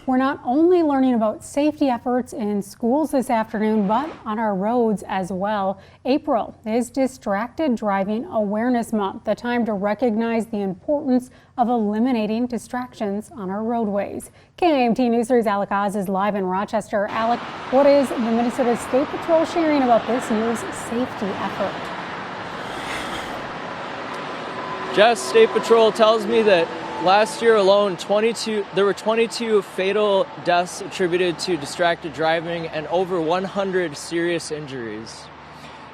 We're not only learning about safety efforts in schools this afternoon, but on our roads as well. April is Distracted Driving Awareness Month, the time to recognize the importance of eliminating distractions on our roadways. KIMT News 3's Alec Oz is live in Rochester. Alec, what is the Minnesota State Patrol sharing about this year's safety effort? Jess, State Patrol tells me that last year alone, there were 22 fatal deaths attributed to distracted driving and over 100 serious injuries.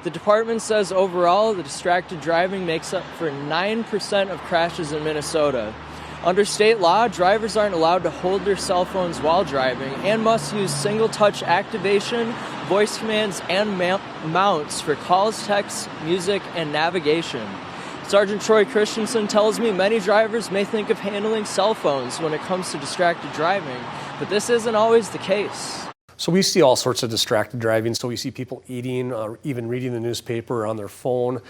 The department says overall, the distracted driving makes up for 9% of crashes in Minnesota. Under state law, drivers aren't allowed to hold their cell phones while driving and must use single-touch activation, voice commands, and mounts for calls, texts, music, and navigation. Sergeant Troy Christensen tells me many drivers may think of handling cell phones when it comes to distracted driving, but this isn't always the case. So we see all sorts of distracted driving. So we see people eating, or even reading the newspaper on their phone,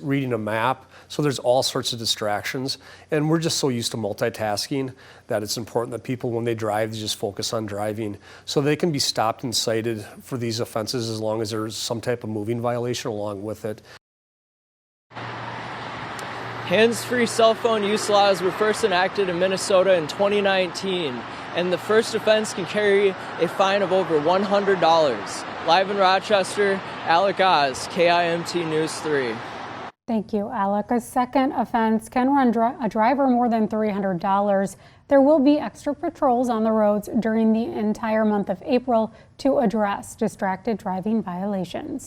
reading a map. So there's all sorts of distractions. And we're just so used to multitasking that it's important that people, when they drive, they just focus on driving. So they can be stopped and cited for these offenses as long as there's some type of moving violation along with it. Hands-free cell phone use laws were first enacted in Minnesota in 2019, and the first offense can carry a fine of over $100. Live in Rochester, Alec Oz, KIMT News 3. Thank you, Alec. A second offense can run a driver more than $300. There will be extra patrols on the roads during the entire month of April to address distracted driving violations.